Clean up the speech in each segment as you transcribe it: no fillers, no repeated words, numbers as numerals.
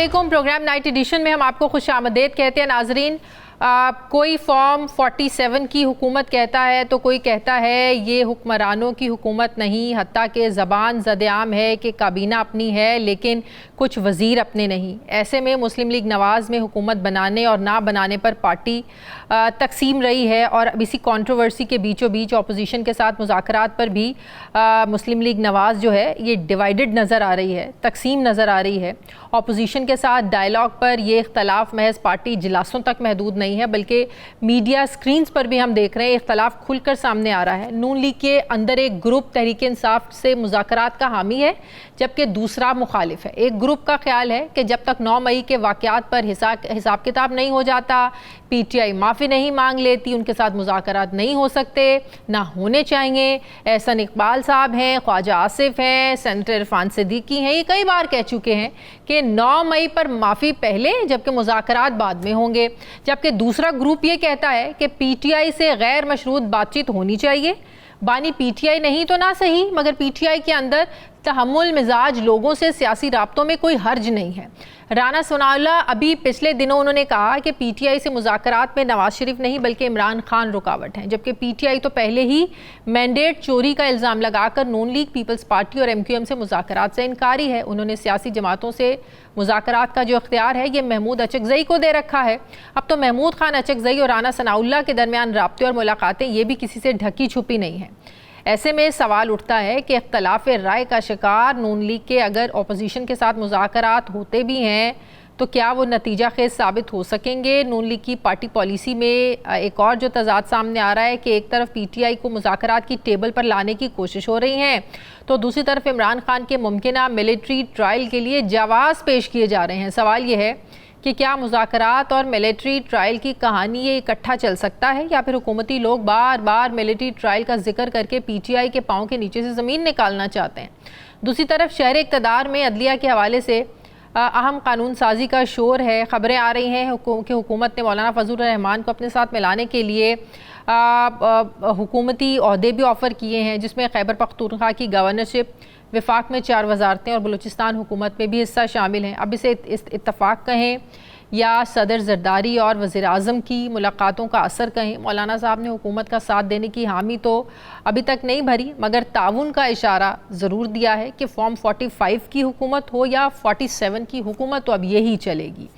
अस्सलामुअलैकुम। Programme night addition में हम आपको खुशामदीद कहते हैं नाजरीन। कोई फॉर्म 47 की हुकूमत कहता है तो कोई कहता है ये हुक्मरानों की हुकूमत नहीं, हत्ता के ज़बान ज़द-ए-आम है कि काबीना अपनी है लेकिन कुछ वज़ीर अपने नहीं। ऐसे में मुस्लिम लीग नवाज़ में हुकूमत बनाने और ना बनाने पर पार्टी तकसीम रही है और अब इसी कंट्रोवर्सी के बीचों बीच अपोजिशन के साथ मुज़ाकरात पर भी मुस्लिम लीग नवाज़ जो है ये डिवाइडेड नज़र आ रही है, तकसीम नज़र आ रही है। अपोजिशन के साथ डायलॉग पर ये इख्तलाफ महज पार्टी इजलासों तक महदूद नहीं है बल्कि मीडिया स्क्रीन्स पर भी हम देख रहे हैं इख्तलाफ खुलकर सामने आ रहा है। नून लीग के अंदर एक ग्रुप तहरीक इंसाफ से मुज़ाकरात का हामी है जबकि दूसरा मुखालिफ है। एक ग्रुप का ख्याल है कि जब तक 9 मई के वाक़यात पर हिसाब किताब नहीं हो जाता, PTI माफ़ी नहीं मांग लेती, उनके साथ मुज़ाकरात नहीं हो सकते, ना होने चाहिए। एहसन इकबाल साहब हैं, ख्वाजा आसिफ हैं, सेनेटर इरफान सिद्दीकी हैं, ये कई बार कह चुके हैं कि 9 मई पर माफ़ी पहले जबकि मुज़ाकरात बाद में होंगे। जबकि दूसरा ग्रुप ये कहता है कि PTI से गैर मशरूत बातचीत होनी चाहिए। बानी PTI नहीं तो ना सही, मगर PTI के अंदर तहम्मुल मिजाज लोगों से सियासी राब्तों में कोई हर्ज नहीं है। राना सनाउल्लाह अभी पिछले दिनों उन्होंने कहा कि PTI से मुज़ाकरात में नवाज शरीफ नहीं बल्कि इमरान खान रुकावट हैं, जबकि PTI तो पहले ही मैंडेट चोरी का इल्ज़ाम लगाकर नून लीग, पीपल्स पार्टी और MQM से मुज़ाकरात से इनकारी है। उन्होंने सियासी जमातों से मुज़ाकरात का जो इख्तियार है ये महमूद अचकज़ई को दे रखा है। अब तो महमूद खान अचकज़ई और राना सनाउल्लाह के दरमियान राब्ते और मुलाकातें ये भी किसी से ढकी छुपी नहीं है। ऐसे में सवाल उठता है कि इख्तलाफ राय का शिकार नून लीग के अगर अपोजिशन के साथ मुज़ाकरात होते भी हैं तो क्या वो नतीजा खेज साबित हो सकेंगे। नून लीग की पार्टी पॉलिसी में एक और जो तजाद सामने आ रहा है कि एक तरफ PTI को मुज़ाकरात की टेबल पर लाने की कोशिश हो रही है तो दूसरी तरफ इमरान खान के मुमकिना मिलिट्री ट्रायल के लिए जवाब पेश किए जा रहे हैं। सवाल ये है कि क्या मुज़ाकरात और मिलिट्री ट्रायल की कहानी ये इकट्ठा चल सकता है या फिर हुकूमती लोग बार बार मिलिट्री ट्रायल का जिक्र करके PTI के पाँव के नीचे से ज़मीन निकालना चाहते हैं। दूसरी तरफ शहर इक़्तिदार में अदलिया के हवाले से अहम कानून साजी का शोर है। ख़बरें आ रही हैं कि हुकूमत ने मौलाना फजल रहमान को अपने साथ मिलाने के लिए हुकूमती ओहदे भी ऑफ़र किए हैं, जिसमें खैबर पख्तूनख्वा की गवर्नरशिप, विफाक में 4 वजारतें और बलूचिस्तान हुकूमत में भी हिस्सा शामिल हैं। अब इसे इत्तफाक कहें या सदर जरदारी और वज़ीर आज़म की मुलाकातों का असर कहें, मौलाना साहब ने हुकूमत का साथ देने की हामी तो अभी तक नहीं भरी मगर ताउन का इशारा ज़रूर दिया है कि फॉर्म 45 की हुकूमत हो या 47 की हुकूमत तो अब यही चलेगी।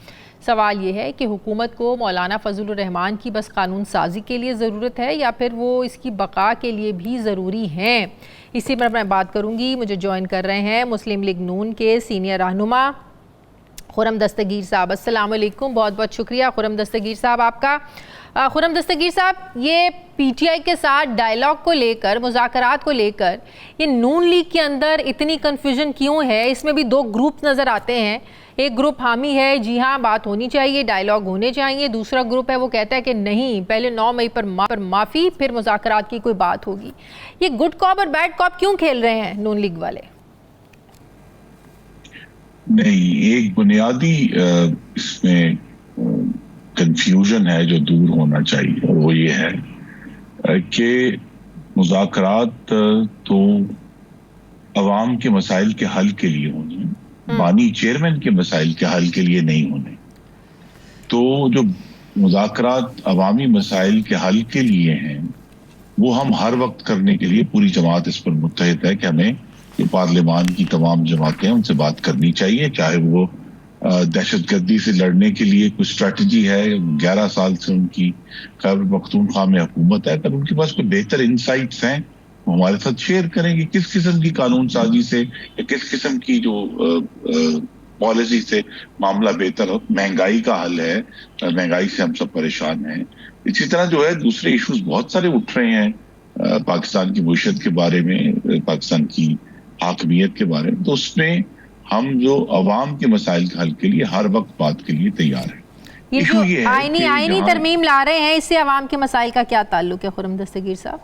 सवाल ये है कि हुकूमत को मौलाना फजल रहमान की बस कानून साजी के लिए ज़रूरत है या फिर वो इसकी बका के लिए भी ज़रूरी हैं। इसी पर मैं बात करूँगी। मुझे ज्वाइन कर रहे हैं मुस्लिम लीग नून के सीनियर रहनुमा खुर्रम दस्तगीर साहब। अस्सलाम वालेकुम, बहुत बहुत शुक्रिया खुर्रम दस्तगीर साहब आपका। खुर्रम दस्तगीर साहब, ये PTI के साथ डायलॉग को लेकर, मुज़ाकरात को लेकर ये नून लीग के अंदर इतनी कन्फ्यूजन क्यों है? इसमें भी 2 ग्रुप नज़र आते हैं। एक ग्रुप हामी है जी हाँ बात होनी चाहिए, डायलॉग होने चाहिए। दूसरा ग्रुप है वो कहता है कि नहीं, पहले 9 मई पर माफ़ी फिर मुज़ाकरात की कोई बात होगी। ये गुड कॉप और बैड कॉप क्यों खेल रहे हैं नून लीग वाले? नहीं, एक बुनियादी इसमें कंफ्यूजन है जो दूर होना चाहिए और वो ये है कि मुज़ाकरात तो अवाम के मसाइल के हल के लिए होने, बानी चेयरमैन के मसाइल के हल के लिए नहीं होने। तो जो मुज़ाकरात अवामी मसाइल के हल के लिए हैं वो हम हर वक्त करने के लिए पूरी जमात इस पर मुत्तहिद है कि हमें ये पार्लियामान की तमाम जमातें उनसे बात करनी चाहिए, चाहे वो दहशतगर्दी से लड़ने के लिए कुछ स्ट्रैटेजी है। 11 साल से उनकी खैबर पख्तूनख्वा में हुकूमत है, अगर उनके पास कोई बेहतर इंसाइट्स हैं वो हमारे साथ शेयर करेंगे। किस किस्म की कानून साजी से या किस किस्म की जो पॉलिसी से मामला बेहतर हो। महंगाई का हल है, महंगाई से हम सब परेशान हैं। इसी तरह जो है दूसरे इश्यूज बहुत सारे उठ रहे हैं पाकिस्तान की मुईशत के बारे में, पाकिस्तान की हाकमियत के बारे में। तो उसमें हम जो अवाम के मसाइल के हल के लिए हर वक्त बात के लिए तैयार है। ये जो आईनी तरमीम ला रहे हैं इससे अवाम के मसाइल का क्या ताल्लुक है खुर्रम दस्तगीर साहब?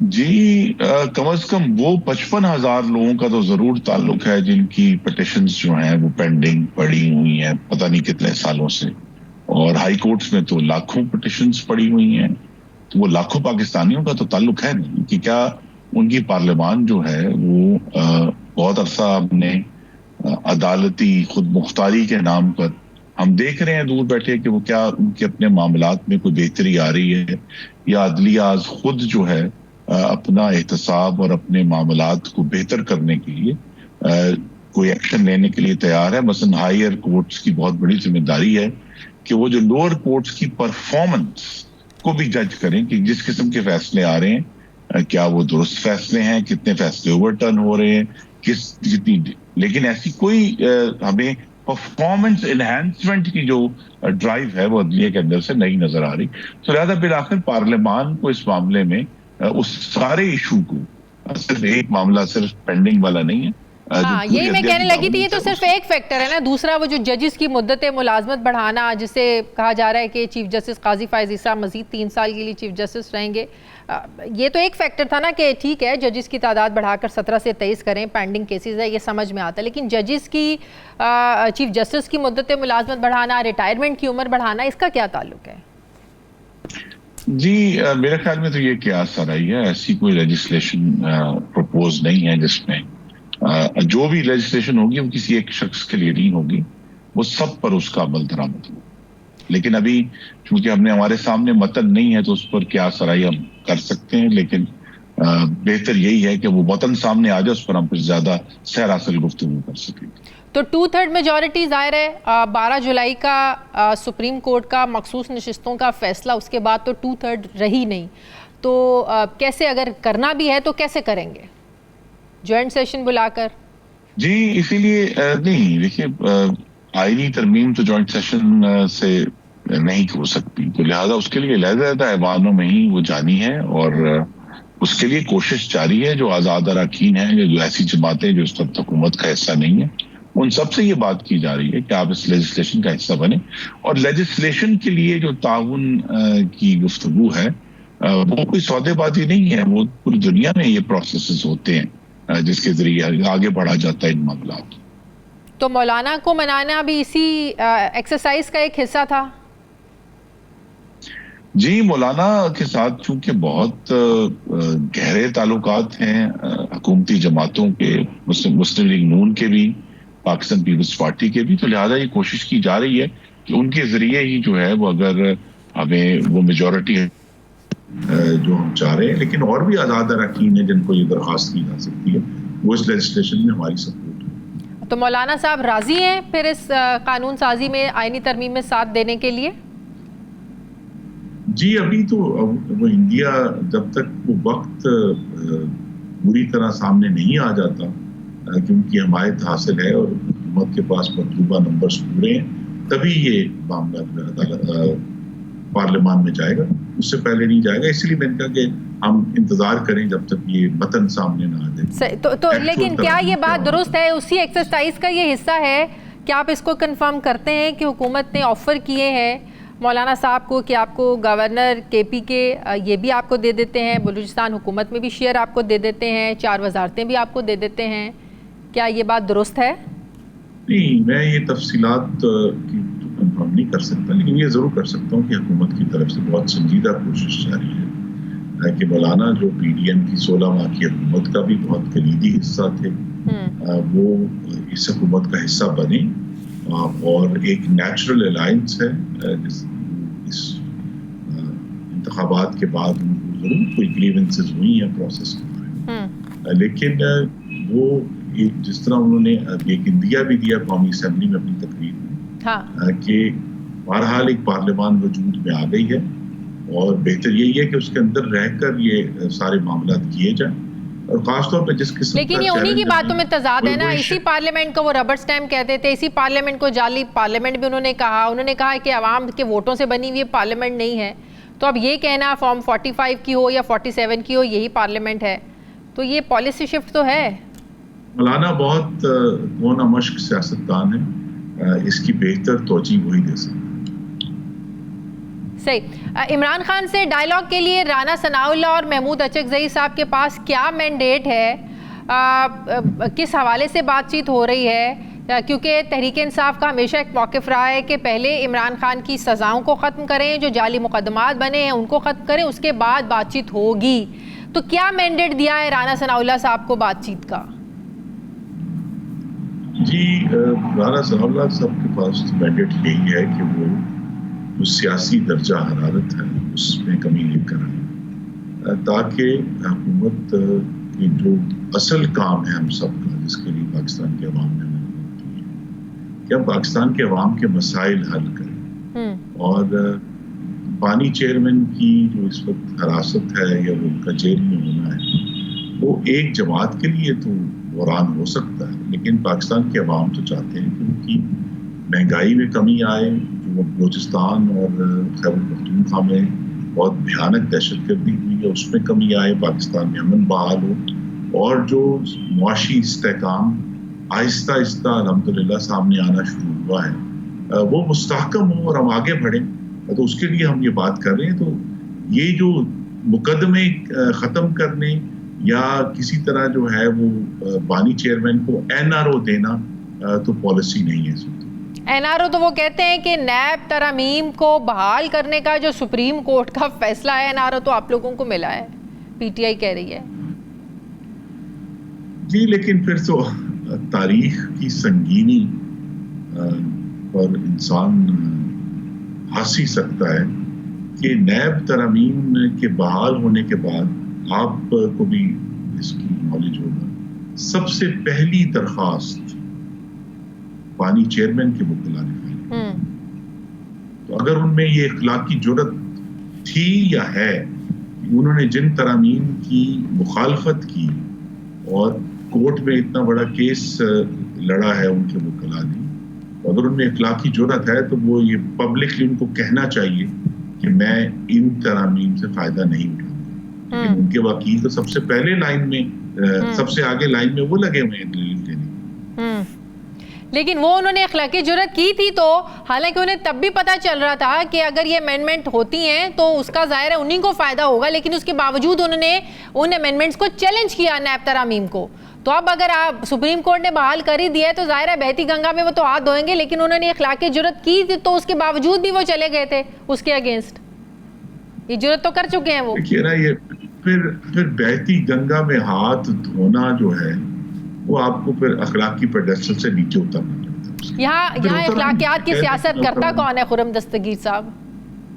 जी कम अज कम वो 55,000 लोगों का तो जरूर ताल्लुक है जिनकी पिटिशंस जो हैं वो पेंडिंग पड़ी हुई हैं पता नहीं कितने सालों से, और हाई कोर्ट्स में तो लाखों पिटिशंस पड़ी हुई हैं। तो वो लाखों पाकिस्तानियों का तो ताल्लुक है नहीं कि क्या उनकी पार्लियामान जो है वो बहुत अरसा हमने अदालती खुद मुख्तारी के नाम पर हम देख रहे हैं दूर बैठे कि वो क्या उनके अपने मामलात में कोई बेहतरी आ रही है, या अदलिया खुद जो है अपना एहतसाब और अपने मामलात को बेहतर करने के लिए कोई एक्शन लेने के लिए तैयार है। मसलन हायर कोर्ट्स की बहुत बड़ी जिम्मेदारी है कि वो जो लोअर कोर्ट्स की परफॉर्मेंस को भी जज करें कि जिस किस्म के फैसले आ रहे हैं क्या वो दुरुस्त फैसले हैं, कितने फैसले ओवरटर्न हो रहे हैं, कितनी। लेकिन ऐसी कोई हमें परफॉर्मेंस एनहांसमेंट की जो ड्राइव है वो अदलिया के अंदर से नहीं नजर आ रही। तो लिहाजा बिलाखिर पार्लियामान को इस मामले में उस सारे इशू को, सिर्फ एक मामला सिर्फ पेंडिंग वाला नहीं है। हाँ, यही मैं कहने लगी थी, ये तो सिर्फ एक फैक्टर है ना। दूसरा वो जो जजेस की मुद्दत मुलाजमत बढ़ाना, जिसे कहा जा रहा है कि चीफ जस्टिस काजी फायज ईसा मजीद 3 साल के लिए चीफ जस्टिस रहेंगे, ये तो एक फैक्टर था ना कि ठीक है जजेस की तादाद बढ़ाकर 17 से 23 करें, पेंडिंग केसेस है, ये समझ में आता है। लेकिन जजेस की चीफ जस्टिस की मुद्दत मुलाजमत बढ़ाना, रिटायरमेंट की उम्र बढ़ाना, इसका क्या ताल्लुक है? जी मेरे ख्याल में तो ये क्यास आ रही है, ऐसी कोई लेजिस्लेशन प्रपोज नहीं है जिसमें जो भी लेजिस्लेशन होगी वो किसी एक शख्स के लिए नहीं होगी, वो सब पर उसका अमल दरामद हो। लेकिन अभी चूंकि हमने हमारे सामने मतन नहीं है तो उस पर क्या सराई हम कर सकते हैं, लेकिन बेहतर यही है कि वो वतन सामने आ जाए, उस पर हम कुछ ज्यादा सहरासल गुफ्तगू कर सकेंगे। तो 2/3 मेजॉरिटी जाहिर है 12 जुलाई का सुप्रीम कोर्ट का मखसूस नशिस्तों का फैसला, उसके बाद तो 2/3 रही नहीं। तो कैसे, अगर करना भी है तो कैसे करेंगे? ज्वाइंट सेशन बुलाकर? जी इसीलिए नहीं, देखिए आईनी तरमीम तो ज्वाइंट सेशन से नहीं हो सकती, तो लिहाजा उसके लिए लहदा ऐवानों में ही वो जानी है और उसके लिए कोशिश जारी है। जो आज़ाद अरकान हैं, जो ऐसी जमातें जो इस वक्त हुकूमत का हिस्सा नहीं है, उन सबसे ये बात की जा रही है कि आप इस लेजिस्लेशन का हिस्सा बने। और लेजिस्लेशन के लिए जो ताउन की गुफ्तगू है वो कोई सौदेबाजी नहीं है, वो पूरी दुनिया में ये प्रोसेसेस होते हैं जिसके जरिए आगे बढ़ा जाता है इन मामलात। तो मौलाना को मनाना भी इसी एक्सरसाइज का एक हिस्सा था? जी, मौलाना के साथ चूंकि बहुत गहरे ताल्लुकात हैं हुकूमती जमातों के, मुस्लिम लीग नून के भी, पाकिस्तान पीपल्स पार्टी के भी, तो लिहाजा ये कोशिश की जा रही है कि उनके जरिए ही जो है वो, अगर हमें वो मेजॉरिटी जो हम चाह रहे हैं, लेकिन और भी आज़ाद अरकान है जिनको ये दरख्वास्त की जा सकती है, वो इस लेजिस्लेशन में हमारी सपोर्ट है। तो मौलाना साहब राजी हैं फिर इस कानून साजी में, आईनी तरमीम में साथ देने के लिए? जी अभी तो वो इंडिया, जब तक वो वक्त पूरी तरह सामने नहीं आ जाता कि उनकी हमायत हासिल है और हुकूमत के पास मतलूबा नंबर्स पूरे हैं, तभी ये मामला पार्लियामान में जाएगा, उससे पहले नहीं जाएगा। इसलिए मैंने कहा कि हम इंतजार करें जब तक ये मतन सामने ना आ जाए। तो लेकिन क्या ये बात दुरुस्त है, उसी एक्सरसाइज का ये हिस्सा है? क्या आप इसको कंफर्म करते हैं कि हुकूमत ने ऑफर किए हैं मौलाना साहब को कि आपको गवर्नर KP के ये भी आपको दे देते हैं, बलूचिस्तान हुकूमत में भी शेयर आपको दे देते हैं, 4 वजारतें भी आपको दे देते हैं? क्या ये बात दुरुस्त है? नहीं, मैं ये तफसीलात की कंफर्म नहीं कर सकता, लेकिन ये जरूर कर सकता हूँ कि हुकूमत की तरफ से बहुत संजीदा कोशिश जारी है कि मौलाना जो PDM की 16 माह की हुकूमत का भी बहुत कलीदी हिस्सा थे, वो इस हुकूमत का हिस्सा बने और एक नेचुरल अलायंस है। इस इंतखाबात के बाद जरूर कोई ग्रीवेंसेस हुई हैं प्रोसेस में, लेकिन वो जिस तरह उन्होंने एक इंदिया भी दिया कौमी असेंबली में अपनी तकरीर में, हाँ। कि बहरहाल एक पार्लियामान वजूद में आ गई है और बेहतर यही है कि उसके अंदर रहकर ये सारे मामला किए जाएं, और खासतौर पर जिस किस्म, लेकिन ये उन्हीं की बातों में तजाद है ना। इसी पार्लियामेंट को वो रबर स्टैम्प कहते थे, इसी पार्लियामेंट को जाली पार्लियामेंट भी उन्होंने कहा कि अवाम के वोटों से बनी हुई पार्लियामेंट नहीं है। तो अब ये कहना फॉर्म 45 की हो या 47 की हो, यही पार्लियामेंट है, तो ये पॉलिसी शिफ्ट तो है। मौलाना बहुत कौन मश्क सियासतदान है, इसकी बेहतर तोजी वही दे सकते। सही। इमरान खान से डायलॉग के लिए राना सनाउल्लाह और महमूद अचकजई साहब के पास क्या मैंडेट है, किस हवाले से बातचीत हो रही है? क्योंकि तहरीक इंसाफ का हमेशा एक मौक़िफ़ रहा है कि पहले इमरान खान की सज़ाओं को ख़त्म करें, जो जाली मुकदमात बने हैं उनको ख़त्म करें, उसके बाद बातचीत होगी। तो क्या मैंडेट दिया है राना सनाउल्लाह साहब को बातचीत का? जी, राना सनाउल्लाह साहब के पास मैंडेट यही है कि वो जो सियासी दर्जा हरारत है उसमें कमी लेकर आए, ताकि हुकूमत की जो असल काम है हम सब का, जिसके लिए पाकिस्तान के अवाम ने मेहनत की है, कि हम पाकिस्तान के अवाम के मसाइल हल करें। और पानी चेयरमैन की जो इस वक्त हिरासत है या वो उनका जेल में होना है, वो एक जमात के लिए तो बुरान हो सकता है, लेकिन पाकिस्तान के अवाम तो चाहते हैं कि उनकी महंगाई में कमी आए, जो बलूचिस्तान और खैबर पख्तूनख्वा में बहुत भयानक दहशतगर्दी हुई है उसमें कमी आए, पाकिस्तान में अमन बहाल हो और जो मुआशी इस्तेहकाम आहिस्ता आहिस्ता अल्हम्दुलिल्लाह सामने आना शुरू हुआ है वो मुस्तहकम हो और हम आगे बढ़ें। तो उसके लिए हम ये बात कर रहे हैं। तो ये जो मुकदमे ख़त्म करने या किसी तरह जो है वो बानी चेयरमैन को एनआरओ देना तो पॉलिसी नहीं है। एनआरओ तो वो कहते हैं कि नैब तरमीम को बहाल करने का जो सुप्रीम कोर्ट का फैसला है, एनआरओ तो आप लोगों को मिला है, पीटीआई कह रही है। जी, लेकिन फिर तो तारीख की संगीनी पर इंसान हंस ही सकता है कि नैब तरमीम के बहाल होने के बाद, आपको भी इसकी नॉलेज होगा, सबसे पहली दरखास्त पानी चेयरमैन के वकीला ने फाइल। तो अगर उनमें ये इखलाकी जुर्रत थी या है, उन्होंने जिन तरामीम की मुखालफत की और कोर्ट में इतना बड़ा केस लड़ा है उनके वकीला ने, अगर उनमें इखलाकी जुर्रत है तो वो ये पब्लिकली उनको कहना चाहिए कि मैं इन तरामीम से फायदा नहीं उठाऊंगा। लेकिन उनके वकील तो सबसे पहले लाइन में सबसे आगे लाइन में वो लगे हुए हैं दलील देने। लेकिन वो उन्होंने अखलाकी जुर्रत की थी, तो हालांकि उन्हें तब भी पता चल रहा था कि अगर ये अमेंडमेंट होती हैं तो उसका ज़ाहिर है उन्हीं को फ़ायदा होगा, लेकिन उसके बावजूद उन्होंने उन अमेंडमेंट्स को चैलेंज किया नैब तरामीम को। तो अब अगर आप सुप्रीम कोर्ट ने बहाल कर ही दिया है तो ज़ाहिर है बहती गंगा में वो तो हाथ धोएंगे, लेकिन उन्होंने अखलाकी जुर्रत की थी तो उसके बावजूद भी वो चले गए थे उसके अगेंस्ट। ये जुर्रत तो कर चुके हैं वो। देखिए ना, ये फिर बहती गंगा में हाथ धोना जो है वो आपको फिर अखलाकी पेडेस्टल से नीचे उतरना पड़ता है। यहाँ अखलाकियात की सियासत करता कौन है खुर्रम दस्तगीर साहब?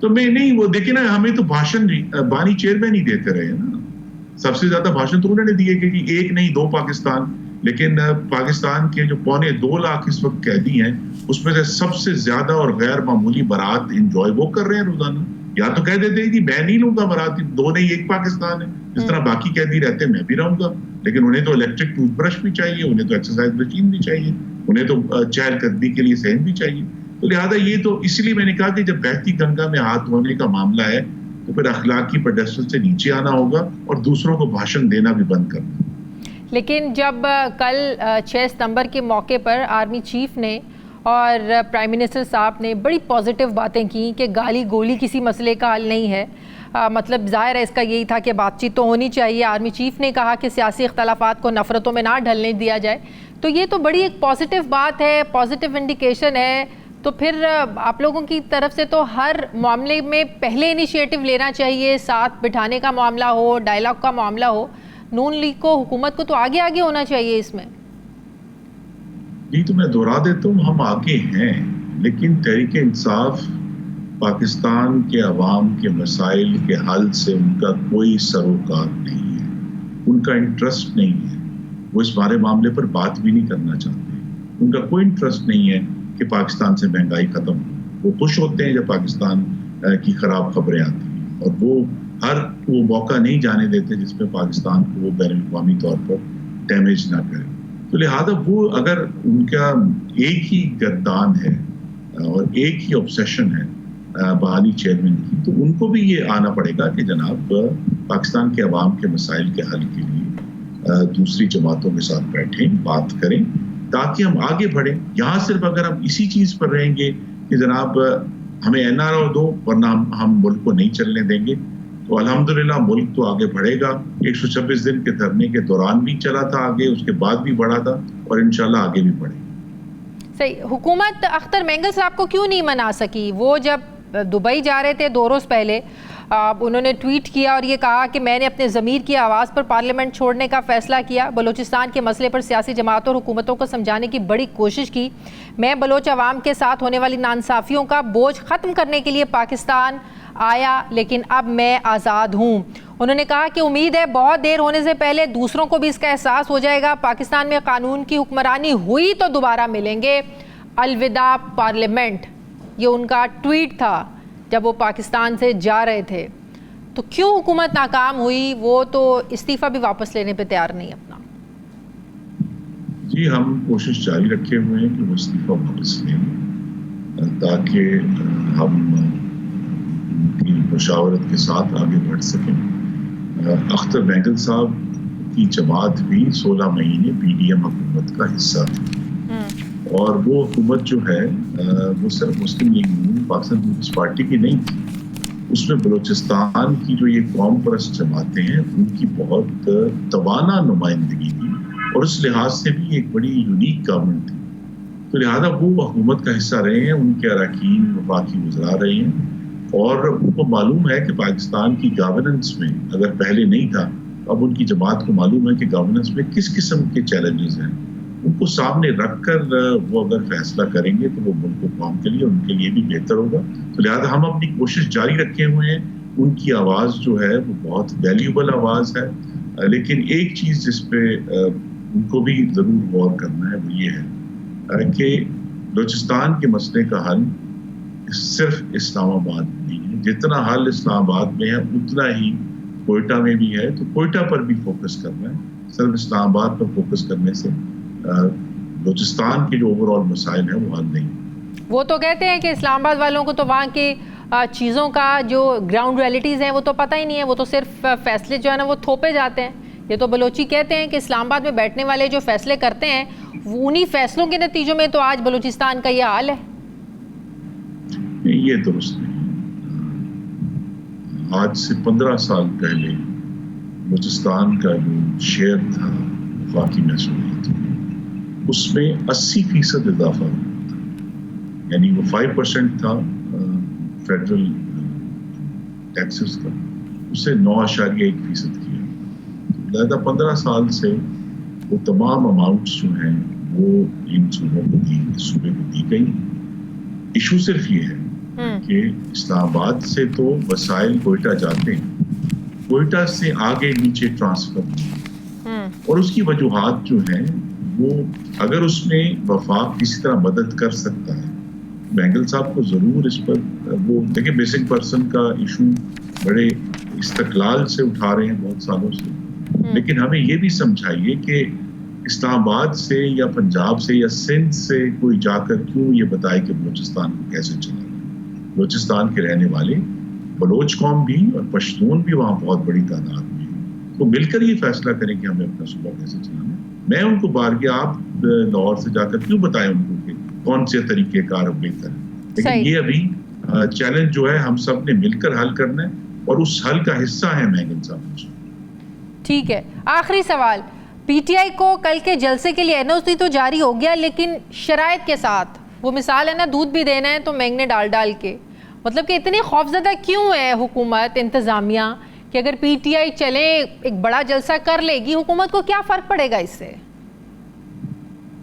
तो मैं नहीं, वो देखिए ना, हमें तो भाषण बानी चेयरमैन ही देते रहे ना। सबसे ज्यादा भाषण तो उन्होंने दिए कि एक नहीं दो पाकिस्तान, लेकिन पाकिस्तान के जो 2.25 लाख इस वक्त कैदी हैं उसमें से सबसे ज्यादा और गैर मामूली बारात इंजॉय वो कर रहे हैं रोजाना। या तो कह देते हैं कि मैं नहीं लूंगा बारात, दो नहीं एक पाकिस्तान है, जिस तरह बाकी कैदी रहते हैं मैं भी रहूंगा, लेकिन उन्हें तो इलेक्ट्रिक टूथब्रश भी चाहिए, उन्हें तो एक्सरसाइज मशीन भी चाहिए, उन्हें तो चहलकदमी के लिए सहन भी चाहिए। तो लिहाजा ये तो इसलिए मैंने कहा कि जब बहती गंगा में हाथ धोने का मामला है तो फिर अखलाकी पेडेस्टल से नीचे आना होगा और दूसरों को भाषण देना भी बंद करना। लेकिन जब कल 6 सितंबर के मौके पर आर्मी चीफ ने और प्राइम मिनिस्टर साहब ने बड़ी पॉजिटिव बातें की कि गाली गोली किसी मसले का हल नहीं है, मतलब ज़ाहिर है इसका यही था कि बातचीत तो होनी चाहिए। आर्मी चीफ ने कहा कि सियासी इख्तलाफात को नफ़रतों में ना ढलने दिया जाए, तो ये तो बड़ी एक पॉजिटिव बात है, पॉजिटिव इंडिकेशन है। तो फिर आप लोगों की तरफ से तो हर मामले में पहले इनिशिएटिव लेना चाहिए, साथ बिठाने का मामला हो, डायलॉग का मामला हो, नून लीग को, हुकूमत को तो आगे आगे होना चाहिए इसमें। जी, तो मैं दोहरा देता हूँ, हम आगे हैं, लेकिन तहरीक इंसाफ पाकिस्तान के अवाम के मसाइल के हल से उनका कोई सरोकार नहीं है, उनका इंटरेस्ट नहीं है। वो इस बारे मामले पर बात भी नहीं करना चाहते। उनका कोई इंटरेस्ट नहीं है कि पाकिस्तान से महंगाई खत्म हो। वो खुश होते हैं जब पाकिस्तान की खराब खबरें आती हैं, और वो मौका नहीं जाने देते जिसमें पाकिस्तान को वो बैन अवी तौर पर डैमेज ना करे। तो लिहाजा वो, अगर उनका एक ही गर्दान है और एक ही ऑब्सेशन है बहाली चेयरमैन की, तो उनको भी ये आना पड़ेगा कि जनाब पाकिस्तान के अवाम के मसाइल के हल के लिए दूसरी जमातों के साथ बैठें, बात करें, ताकि हम आगे बढ़ें। यहाँ सिर्फ अगर हम इसी चीज़ पर रहेंगे कि जनाब हमें एनआरओ दो वरना हम मुल्क को नहीं चलने देंगे, तो अल्हम्दुलिल्लाह मुल्क तो आगे बढ़ेगा। 126 दिन के धरने के दौरान भी चला था आगे, उसके बाद भी बढ़ा था और इंशाल्लाह आगे भी बढ़ेगा। सही। हुकूमत अख्तर मेंगल साहब को क्यों नहीं मना सकी? वो जब दुबई जा रहे थे 2 रोज़ पहले, उन्होंने ट्वीट किया और ये कहा कि मैंने अपने ज़मीर की आवाज़ पर पार्लियामेंट छोड़ने का फ़ैसला किया। बलूचिस्तान के मसले पर सियासी जमातों और हुकूमतों को समझाने की बड़ी कोशिश की। मैं बलोच अवाम के साथ होने वाली नाइंसाफ़ियों का बोझ ख़त्म करने के लिए पाकिस्तान आया, लेकिन अब मैं आज़ाद हूँ। उन्होंने कहा कि उम्मीद है बहुत देर होने से पहले दूसरों को भी इसका एहसास हो जाएगा। पाकिस्तान में कानून की हुक्मरानी हुई तो दोबारा मिलेंगे। अलविदा पार्लियामेंट, ये उनका ट्वीट था जब वो पाकिस्तान से जा रहे थे। तो क्यों हुकूमत नाकाम हुई? वो तो इस्तीफ़ा भी वापस लेने पे तैयार नहीं अपना। जी, हम कोशिश जारी रखे हुए हैं कि वो इस्तीफ़ा वापस लें ताकि हम उनकी मुशावरत के साथ आगे बढ़ सकें। अख्तर महंगल साहब की जमात भी 16 महीने PDM हुकूमत का हिस्सा थी और वो हुकूमत जो है वो सिर्फ मुस्लिम लीग नून पाकिस्तान पीपल्स पार्टी की नहीं थी। उसमें बलूचिस्तान की जो ये कौम परस्त जमातें हैं उनकी बहुत तवाना नुमाइंदगी थी और उस लिहाज से भी एक बड़ी यूनिक गवर्नमेंट थी। तो लिहाजा वो हुकूमत का हिस्सा रहे हैं, उनके अरकान वफाकी गुजरा रहे हैं और उनको मालूम है कि पाकिस्तान की गवर्नेंस में अगर पहले नहीं था, अब उनकी जमात को मालूम है कि गवर्नेंस में किस किस्म के चैलेंजेस हैं। उनको सामने रखकर वो अगर फैसला करेंगे तो वो मुल्क कौम के लिए उनके लिए भी बेहतर होगा। तो लिहाजा हम अपनी कोशिश जारी रखे हुए हैं। उनकी आवाज़ जो है वो बहुत वैल्यूबल आवाज़ है, लेकिन एक चीज़ जिस पे उनको भी ज़रूर गौर करना है वो ये है कि बलूचिस्तान के मसले का हल सिर्फ इस्लामाबाद में नहीं है। जितना हल इस्लामाबाद में है उतना ही कोयटा में भी है। तो कोयटा पर भी फोकस करना है, सिर्फ इस्लामाबाद पर फोकस करने से बलूचिस्तान के जो ओवरऑल मसाइल हैं वो हल नहीं। वो तो कहते हैं कि इस्लामाबाद वालों को तो वहाँ की चीज़ों का जो ग्राउंड रियलिटीज़ हैं वो तो पता ही नहीं है, वो तो सिर्फ फैसले जो है ना वो थोपे जाते हैं। ये तो बलोची कहते हैं कि इस्लामाबाद में बैठने वाले जो फैसले करते हैं वो उन्हीं फैसलों के नतीजों में तो आज बलूचिस्तान का ये हाल है। ये दुरुस्त नहीं। आज से 15 साल पहले बलूचिस्तान का जो शेयर था वफाकी महसूलियत में, उसमें 80% इजाफा हुआ था। यानी वो 5% था फेडरल टैक्सेस का, उसे 9.1% किया। लिहाजा 15 साल से वो तमाम अमाउंट्स जो हैं वो इन सूबे को दी गई। इशू सिर्फ ये है कि इस्लामाबाद से तो वसाइल कोयटा जाते हैं, कोयटा से आगे नीचे ट्रांसफर नहीं, और उसकी वजूहात जो हैं वो अगर उसमें वफाक किसी तरह मदद कर सकता है, महंगल साहब को ज़रूर इस पर वो देखिए बेसिक पर्सन का इशू बड़े इस्तकलाल से उठा रहे हैं बहुत सालों से, लेकिन हमें ये भी समझाइए कि इस्लामाबाद से या पंजाब से या सिंध से कोई जाकर क्यों ये बताए कि बलूचिस्तान को कैसे चलाना। बलूचिस्तान के रहने वाले बलोच कौम भी और पश्तून भी वहाँ बहुत बड़ी तादाद में है, तो मिलकर ये फैसला करें कि हमें अपना सूबा कैसे चलाना है। मैं उनको बारगाह आप लाहौर से जाकर क्यों बताएं उनको कि कौन से तरीक़ेकार बेहतर है, लेकिन ये अभी चैलेंज जो है हम सब ने मिलकर हल करना है और उस हल का हिस्सा है महंगल साहब। ठीक है, आखिरी सवाल, PTI को कल के जलसे के लिए NOC तो जारी हो गया, लेकिन शराइत के साथ, वो मिसाल है ना दूध भी देना है तो महंगे डाल के, मतलब कि इतनी खौफजदा क्यों है हुकूमत इंतज़ामिया कि अगर PTI चले एक बड़ा जलसा कर लेगी, हुकूमत को क्या फ़र्क पड़ेगा इससे?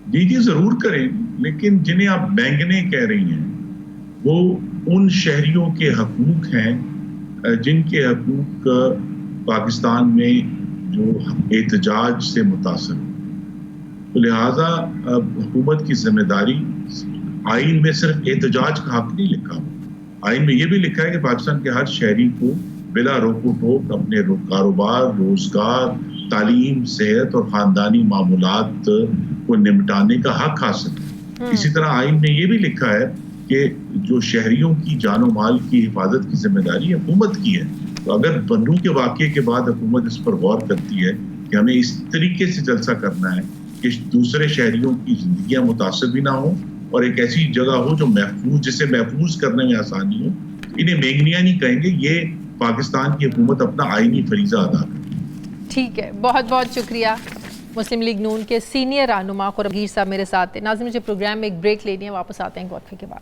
जी ज़रूर करें, लेकिन जिन्हें आप बैंगने कह रही हैं वो उन शहरियों के हकूक हैं जिनके हकूक पाकिस्तान में जो एहतजाज से मुतासर हो। तो लिहाजा हुकूमत की जिम्मेदारी, आइन में सिर्फ एहतजाज का हक नहीं लिखा हुआ, आइन में ये भी लिखा है कि पाकिस्तान के हर शहरी को बिला रोको टोक अपने कारोबार, रोजगार, तालीम, सेहत और ख़ानदानी मामूलात को निपटाने का हक हासिल है। इसी तरह आइन में ये भी लिखा है कि जो शहरियों की जानो माल की हिफाजत की जिम्मेदारी हुकूमत की है। तो अगर बन्नू के वाक़े के बाद हुकूमत इस पर गौर करती है कि हमें इस तरीके से जलसा करना है कि दूसरे शहरियों की जिंदगियां मुतासर भी ना हो और एक ऐसी जगह हो जो महफूज, जिसे महफूज करने में आसानी हो, इन्हें मेंगनिया नहीं कहेंगे। ये पाकिस्तान की हुकूमत अपना आईनी फरीजा अदा करे। ठीक है, बहुत बहुत शुक्रिया। मुस्लिम लीग नून के सीनियर रहनुमा खुर्रम साहब मेरे साथ थे। नाज़रीन, मुझे प्रोग्राम में एक ब्रेक लेनी है, वापस आते हैं वक्फे के बाद।